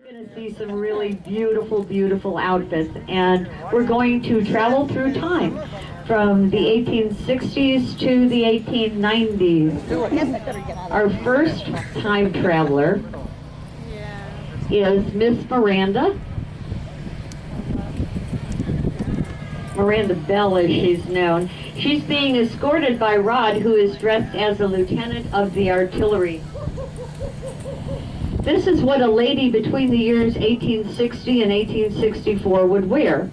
We're going to see some really beautiful, beautiful outfits, and we're going to travel through time from the 1860s to the 1890s. Our first time traveler is Miss Miranda Belle, as she's known. She's being escorted by Rod, who is dressed as a lieutenant of the artillery. This is what a lady between the years 1860 and 1864 would wear.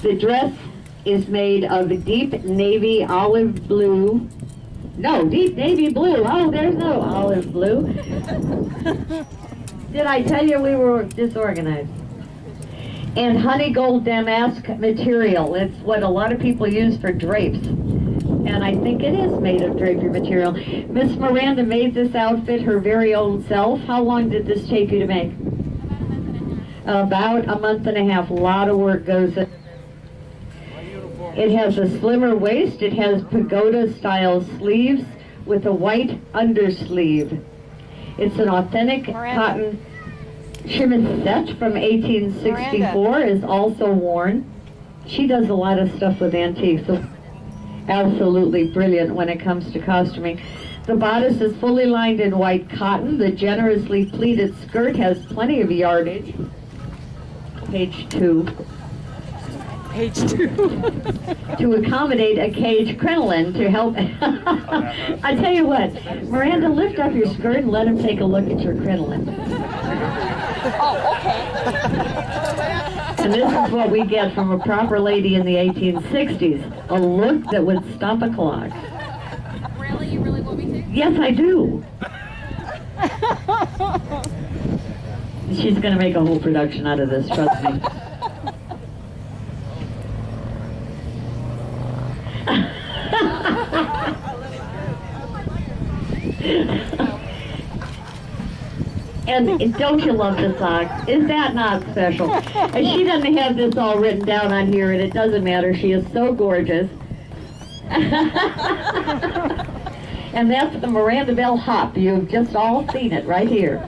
The dress is made of deep navy olive blue. No, deep navy blue. Oh, there's no olive blue. Did I tell you we were disorganized? And honey gold damask material. It's what a lot of people use for drapes. And I think it is made of drapery material. Miss Miranda made this outfit her very own self. How long did this take you to make? About a month and a half. A lot of work goes in. It has a slimmer waist. It has pagoda style sleeves with a white undersleeve. It's an authentic cotton chemisette from 1864 is also worn. She does a lot of stuff with antiques. So absolutely brilliant when it comes to costuming. The bodice is fully lined in white cotton. The generously pleated skirt has plenty of yardage. Page 2. Page 2. To accommodate a cage crinoline to help. I tell you what, Miranda, lift up your skirt and let him take a look at your crinoline. Oh, okay. And this is what we get from a proper lady in the 1860s. A look that would stop a clock. Really? You really want me to? Yes, I do. She's going to make a whole production out of this, trust me. And don't you love the socks? Is that not special? And she doesn't have this all written down on here, and it doesn't matter. She is so gorgeous. And that's the Miranda Belle hop. You've just all seen it right here.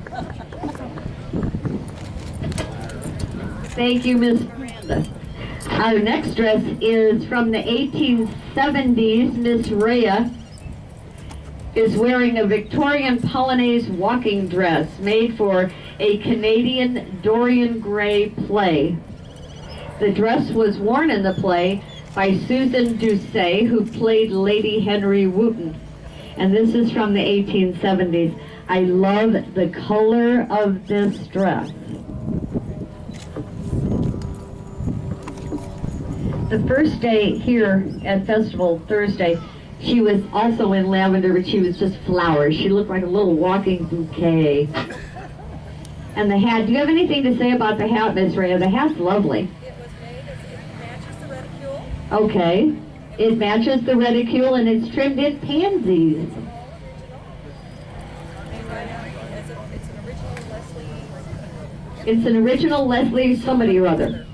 Thank you, Miss Miranda. Our next dress is from the 1870s. Miss Rhea is wearing a Victorian Polonaise walking dress made for a Canadian Dorian Gray play. The dress was worn in the play by Susan Doucet, who played Lady Henry Wooton. And this is from the 1870s. I love the color of this dress. The first day here at Festival, Thursday, she was also in lavender, but she was just flowers. She looked like a little walking bouquet. And the hat, do you have anything to say about the hat, Miss Rhea? The hat's lovely. It was made, it matches the reticule. Okay. It matches the reticule and it's trimmed in pansies. It's an original Leslie somebody or other.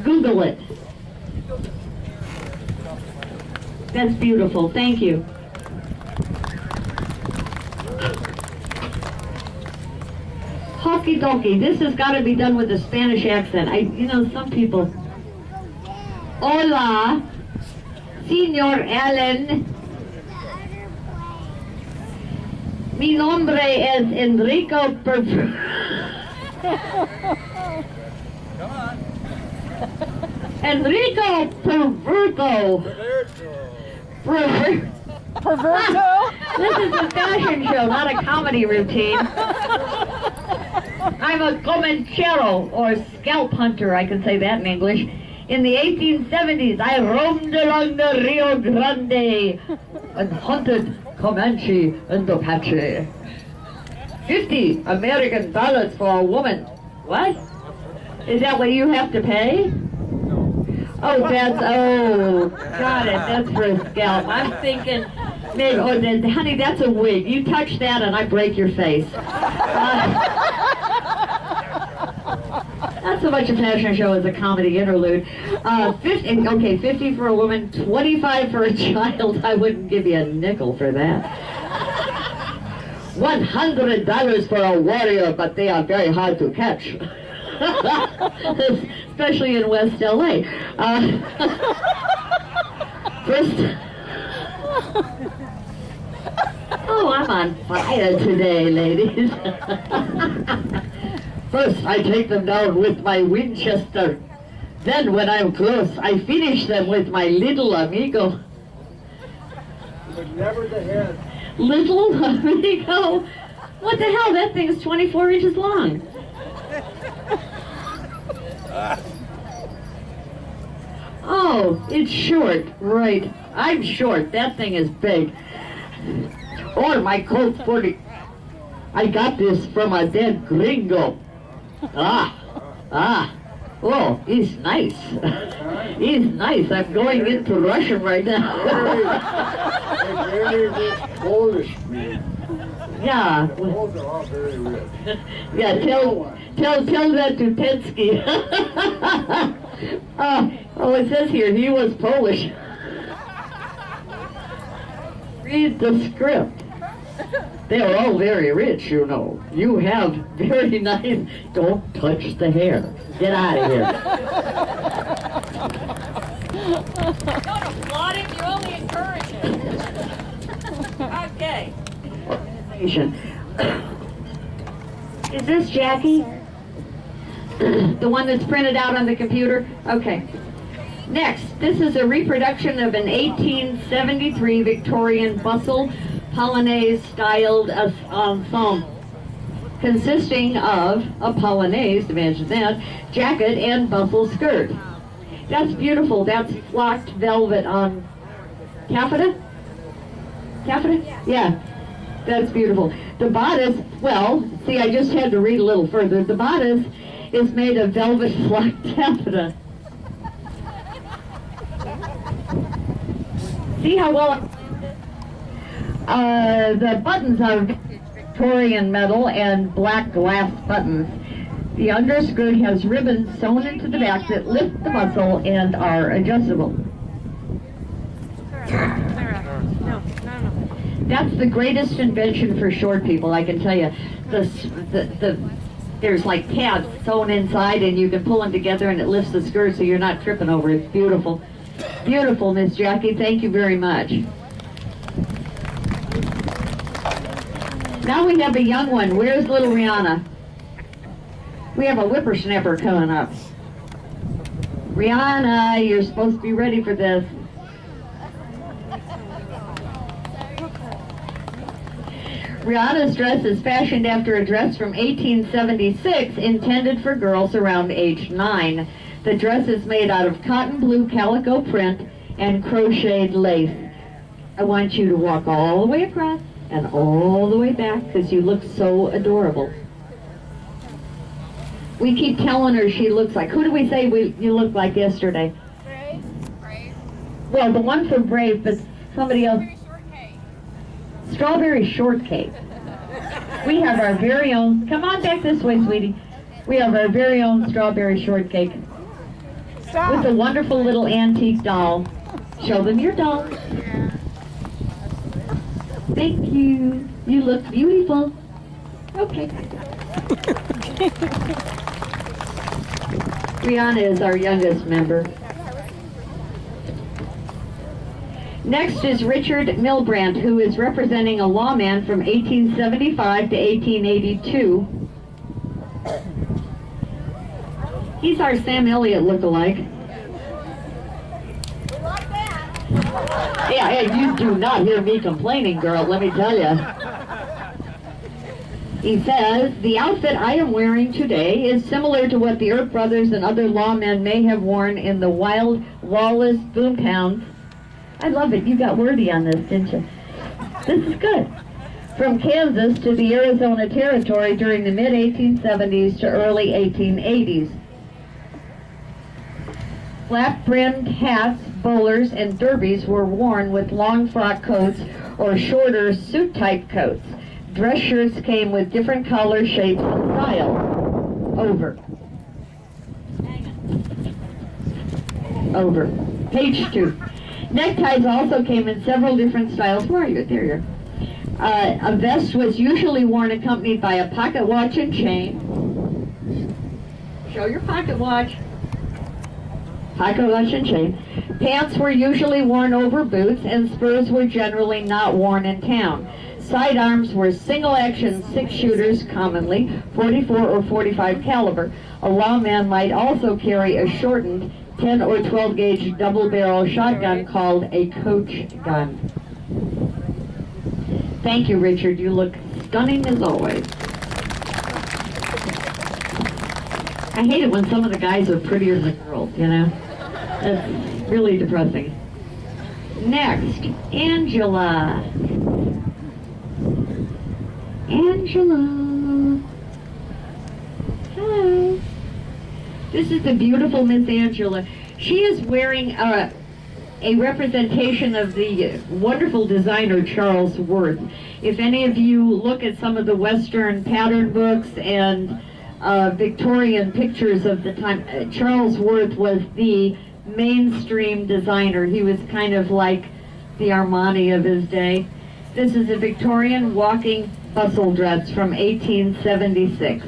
Google it. That's beautiful. Thank you. Hockey dokey. This has got to be done with a Spanish accent. Some people. Hola, Señor Allen. Mi nombre es Enrico Enrico Perverto. Perverto? This is a fashion show, not a comedy routine. I'm a comanchero, or scalp hunter, I can say that in English. In the 1870s, I roamed along the Rio Grande and hunted Comanche and Apache. 50 American dollars for a woman. What? Is that what you have to pay? Oh, got it. That's for a scalp. I'm thinking, maybe, honey, that's a wig. You touch that and I break your face. Not so much a fashion show as a comedy interlude. 50 for a woman, 25 for a child. I wouldn't give you a nickel for that. $100 for a warrior, but they are very hard to catch. Especially in West LA. First, oh, I'm on fire today, ladies. First, I take them down with my Winchester. Then, when I'm close, I finish them with my little amigo. But never the head. Little amigo? What the hell? That thing's 24 inches long. Oh, it's short. Right. I'm short. That thing is big. Or my Colt 40. I got this from a dead gringo. Oh, he's nice. He's nice. I'm going into Russian right now. Very rich Polish man. Yeah. Those are all very rich. Yeah, tell that to Tetsky. Oh, it says here, he was Polish. Read the script. They're all very rich, you know. You have very nice... Don't touch the hair. Get out of here. Don't applaud him, you only encourage him. Okay. Is this Jackie? The one that's printed out on the computer? Okay. Next, this is a reproduction of an 1873 Victorian bustle polonaise styled ensemble, consisting of a polonaise, imagine that, jacket and bustle skirt. That's beautiful. That's flocked velvet on taffeta? Taffeta? Yeah. That's beautiful. The bodice, well, see, I just had to read a little further. The bodice is made of velvet flock taffeta. See how well the buttons are Victorian metal and black glass buttons. The underskirt has ribbons sewn into the back that lift the muscle and are adjustable. That's the greatest invention for short people, I can tell you. There's like tabs sewn inside and you can pull them together and it lifts the skirt so you're not tripping over it. It's beautiful. Beautiful, Miss Jackie. Thank you very much. Now we have a young one. Where's little Rihanna? We have a whippersnapper coming up. Rihanna, you're supposed to be ready for this. Rihanna's dress is fashioned after a dress from 1876 intended for girls around age 9. The dress is made out of cotton blue calico print and crocheted lace. I want you to walk all the way across and all the way back because you look so adorable. We keep telling her she looks like, who do we say you look like yesterday? Brave. Brave. Well, the one for Brave, but somebody else. Strawberry shortcake. We have our very own, come on back this way, sweetie. We have our very own strawberry shortcake. Stop. With a wonderful little antique doll. Show them your doll. Thank you. You look beautiful. Okay. Brianna is our youngest member. Next is Richard Milbrandt, who is representing a lawman from 1875 to 1882. He's our Sam Elliott look-alike. Yeah, hey, you do not hear me complaining, girl, let me tell you. He says, the outfit I am wearing today is similar to what the Earp brothers and other lawmen may have worn in the wild, lawless boomtowns. I love it. You got wordy on this, didn't you? This is good. From Kansas to the Arizona Territory during the mid-1870s to early 1880s. Flap-brimmed hats, bowlers, and derbies were worn with long frock coats or shorter suit-type coats. Dress shirts came with different colors, shapes, and styles. Over. Over. Page 2. Neckties also came in several different styles. Where are you? There you are. A vest was usually worn accompanied by a pocket watch and chain. Show your pocket watch. Pocket watch and chain. Pants were usually worn over boots, and spurs were generally not worn in town. Sidearms were single-action six-shooters, commonly 44 or 45 caliber. A lawman might also carry a shortened 10 or 12 gauge double-barrel shotgun called a coach gun. Thank you, Richard. You look stunning as always. I hate it when some of the guys are prettier than girls, you know? That's really depressing. Next, Angela. Angela. Hello. This is the beautiful Miss Angela. She is wearing a representation of the wonderful designer Charles Worth. If any of you look at some of the Western pattern books and Victorian pictures of the time, Charles Worth was the mainstream designer. He was kind of like the Armani of his day. This is a Victorian walking bustle dress from 1876.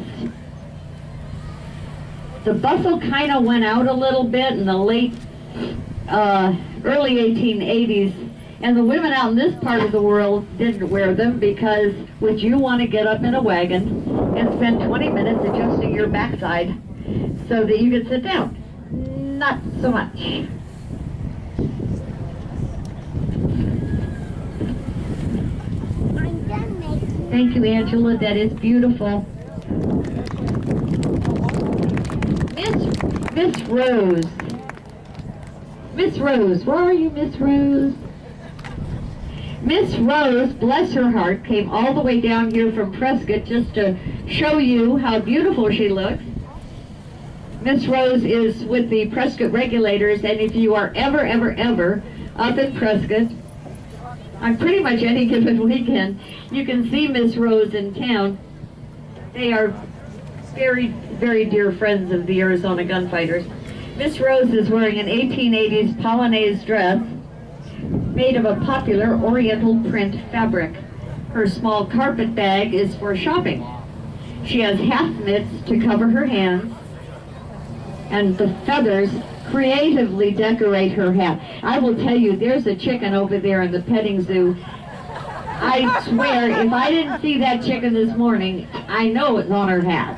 The bustle kind of went out a little bit in the late, early 1880s, and the women out in this part of the world didn't wear them because would you want to get up in a wagon and spend 20 minutes adjusting your backside so that you could sit down? Not so much. Thank you, Angela. That is beautiful. Miss Rose. Miss Rose, where are you, Miss Rose? Miss Rose, bless her heart, came all the way down here from Prescott just to show you how beautiful she looks. Miss Rose is with the Prescott Regulators, and if you are ever up in Prescott, on pretty much any given weekend, you can see Miss Rose in town. They are very dear friends of the Arizona Gunfighters. Miss Rose is wearing an 1880s Polonaise dress made of a popular Oriental print fabric. Her small carpet bag is for shopping. She has half mitts to cover her hands, and the feathers creatively decorate her hat. I will tell you, there's a chicken over there in the petting zoo. I swear, if I didn't see that chicken this morning, I know it's on her hat.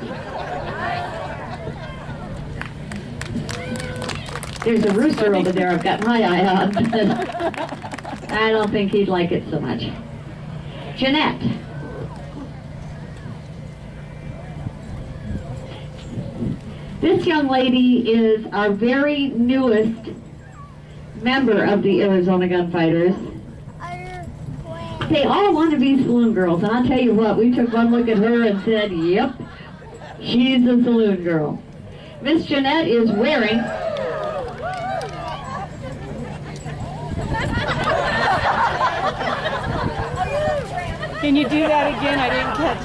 There's a rooster over there I've got my eye on. I don't think he'd like it so much. Jeanette. This young lady is our very newest member of the Arizona Gunfighters. They all want to be saloon girls, and I'll tell you what, we took one look at her and said, yep, she's a saloon girl. Miss Jeanette is wearing Can you do that again? I didn't catch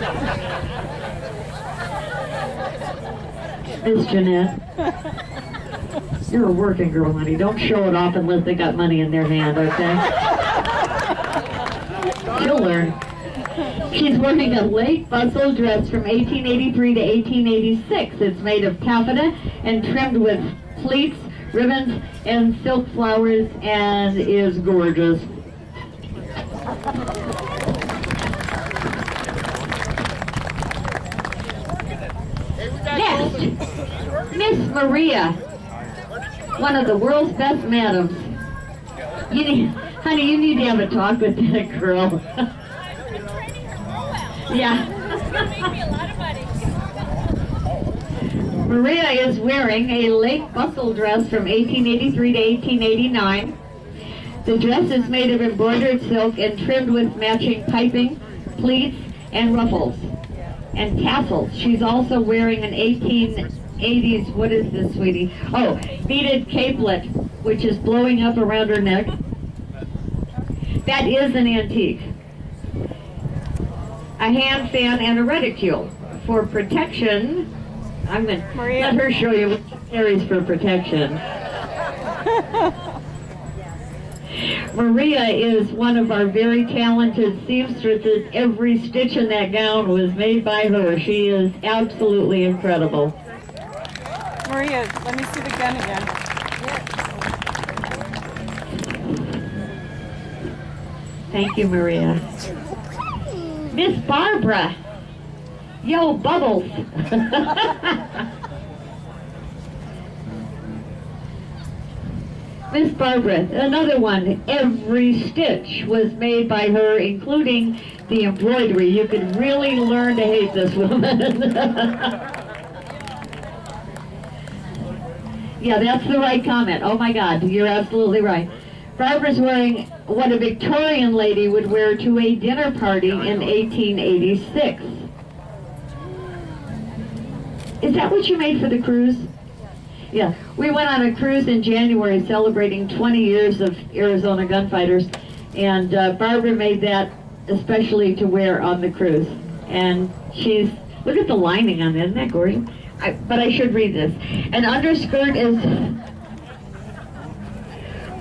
it. Miss Jeanette. You're a working girl, honey. Don't show it off unless they got money in their hand, okay? She'll learn. She's wearing a late bustle dress from 1883 to 1886. It's made of taffeta and trimmed with pleats, ribbons, and silk flowers, and is gorgeous. Next, Miss Maria, one of the world's best madams. Honey, you need to have a talk with that girl. Yeah. Maria is wearing a late bustle dress from 1883 to 1889. The dress is made of embroidered silk and trimmed with matching piping, pleats, and ruffles, and tassels. She's also wearing an 1880s, what is this, sweetie? Oh, beaded capelet, which is blowing up around her neck. That is an antique. A hand fan and a reticule. For protection, I'm going to let her show you what she carries for protection. Maria is one of our very talented seamstresses. Every stitch in that gown was made by her. She is absolutely incredible. Maria, let me see the gun again. Thank you, Maria. Miss Barbara. Yo, Bubbles. Miss Barbara, another one. Every stitch was made by her, including the embroidery. You could really learn to hate this woman. Yeah, that's the right comment. Oh my God, you're absolutely right. Barbara's wearing what a Victorian lady would wear to a dinner party in 1886. Is that what you made for the cruise? Yeah, we went on a cruise in January celebrating 20 years of Arizona Gunfighters, and Barbara made that especially to wear on the cruise. And she's, look at the lining on that, isn't that gorgeous? But I should read this. An underskirt is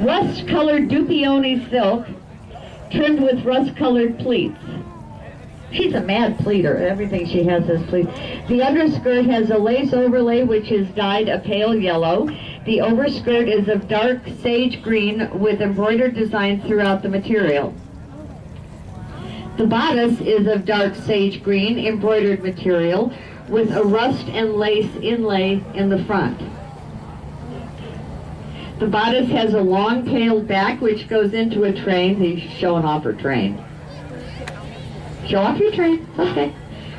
rust-colored Dupioni silk trimmed with rust-colored pleats. She's a mad pleater. Everything she has is pleats. The underskirt has a lace overlay which is dyed a pale yellow. The overskirt is of dark sage green with embroidered designs throughout the material. The bodice is of dark sage green embroidered material with a rust and lace inlay in the front. The bodice has a long tailed back which goes into a train. He's showing off her train. Show off your train. Okay.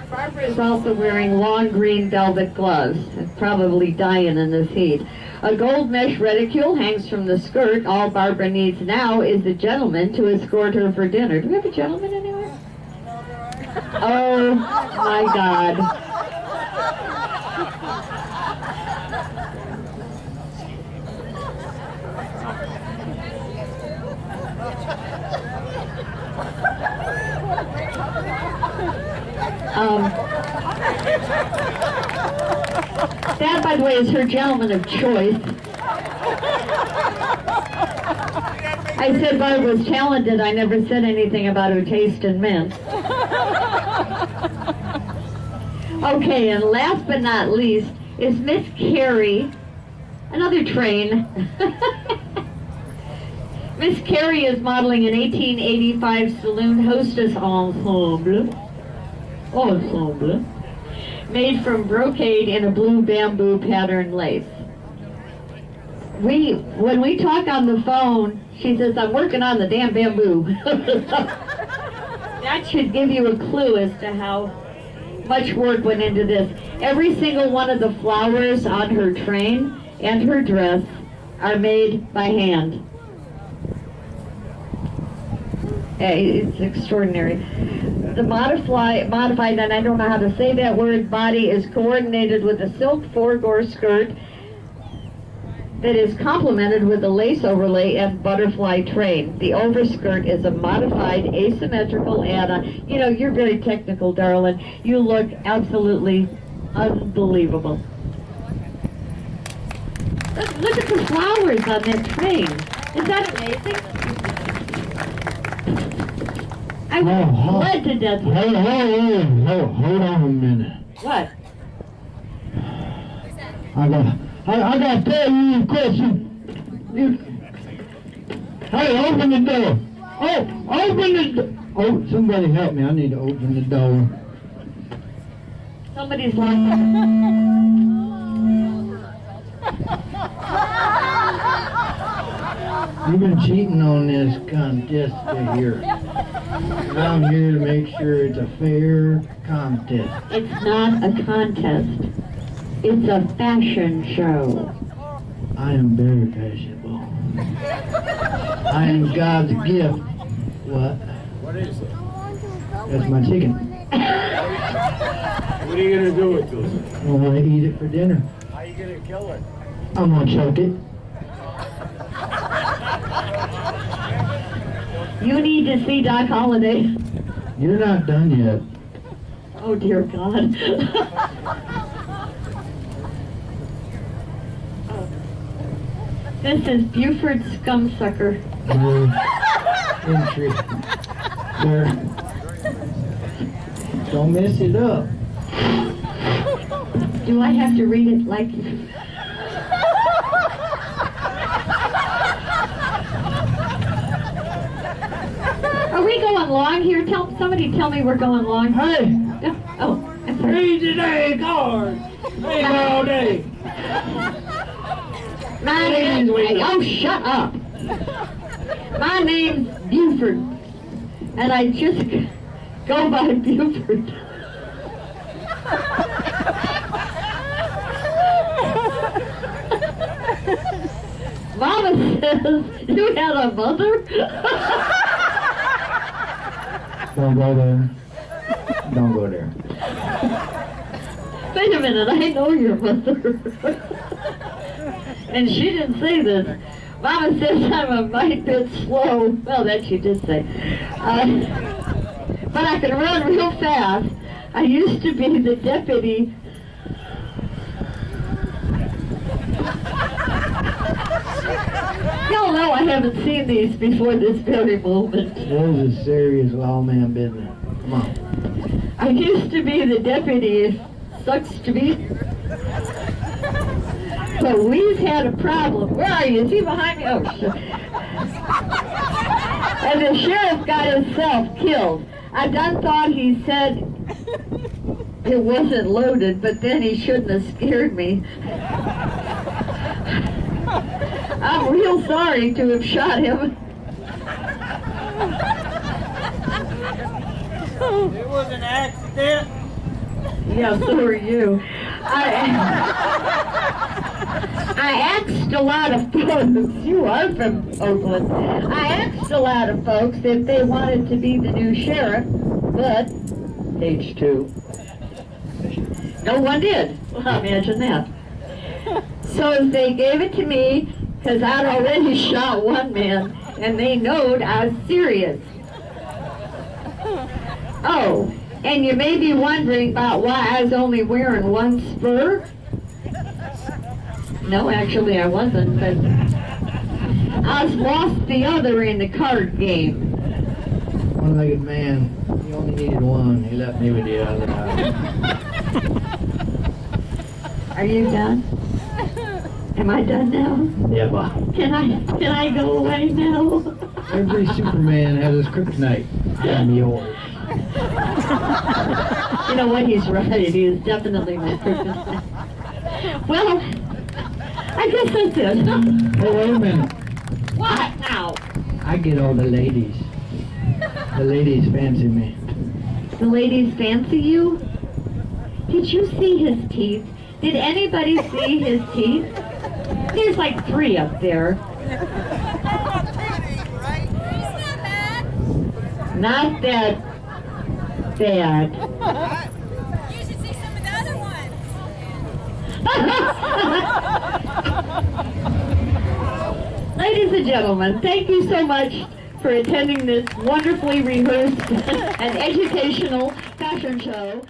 Barbara is also wearing long green velvet gloves, probably dying in this heat. A gold mesh reticule hangs from the skirt. All Barbara needs now is a gentleman to escort her for dinner. Do we have a gentleman anywhere? Oh my God. That, by the way, is her gentleman of choice. I said Barbara was talented. I never said anything about her taste in men. Okay, and last but not least is Miss Carrie, another train. Miss Carrie is modeling an 1885 saloon hostess ensemble, made from brocade in a blue bamboo pattern lace. When we talk on the phone, she says, I'm working on the damn bamboo. That should give you a clue as to how much work went into this. Every single one of the flowers on her train and her dress are made by hand. It's extraordinary. The modified, and I don't know how to say that word, body is coordinated with a silk four-gore skirt that is complemented with a lace overlay and butterfly train. The overskirt is a modified asymmetrical add-on. You know, you're very technical, darling. You look absolutely unbelievable. Look at the flowers on that train. Is that amazing? I was bled to death. Hold on a minute. What? I got to tell you a question. Hey, open the door. Oh, open the door. Oh, somebody help me. I need to open the door. Somebody's like... You've been cheating on this contest here. I'm here to make sure it's a fair contest. It's not a contest. It's a fashion show. I am very fashionable. I am God's gift. What? What is it? That's my chicken. What are you going to do with this? I'm going to eat it for dinner. How are you going to kill it? I'm going to choke it. You need to see Doc Holliday. You're not done yet. Oh, dear God. This is Buford Scumsucker. entry. Sir, don't mess it up. Do I have to read it like... Are we going long here? Somebody tell me we're going long. Hey, Oh, I'm sorry. read today card. Read all day. My name, oh, shut up. My name's Buford, and I just go by Buford. Mama says you had a mother. Don't go there. Don't go there. Wait a minute, I know your mother. And she didn't say this. Mama says I'm a mite bit slow. Well, that she did say. But I can run real fast. I used to be the deputy. Y'all know I haven't seen these before this very moment. This is a serious lawman business. Come on. I used to be the deputy. Sucks to be. But we've had a problem. Where are you? Is he behind me? Oh, shit. And the sheriff got himself killed. I done thought he said it wasn't loaded, but then he shouldn't have scared me. I'm real sorry to have shot him. It was an accident. Yeah, so are you. I asked a lot of folks, you are from Oakland, I asked a lot of folks if they wanted to be the new sheriff, but age 2. No one did. Well, imagine that. So they gave it to me because I'd already shot one man and they knowed I was serious. Oh, and you may be wondering about why I was only wearing one spur. No, actually I wasn't, but I was lost the other in the card game. One-legged man. He only needed one. He left me with the other. Are you done? Am I done now? Yeah, but Can I go away now? every Superman has his kryptonite. I'm yours. You know what? He's right. He is definitely my kryptonite. Well, I guess that's it. Hey, wait a minute. What now? I get all the ladies. The ladies fancy me. The ladies fancy you? Did you see his teeth? Did anybody see his teeth? There's like 3 up there. Not that bad. You should see some of the other ones. Ladies and gentlemen, thank you so much for attending this wonderfully rehearsed and educational fashion show.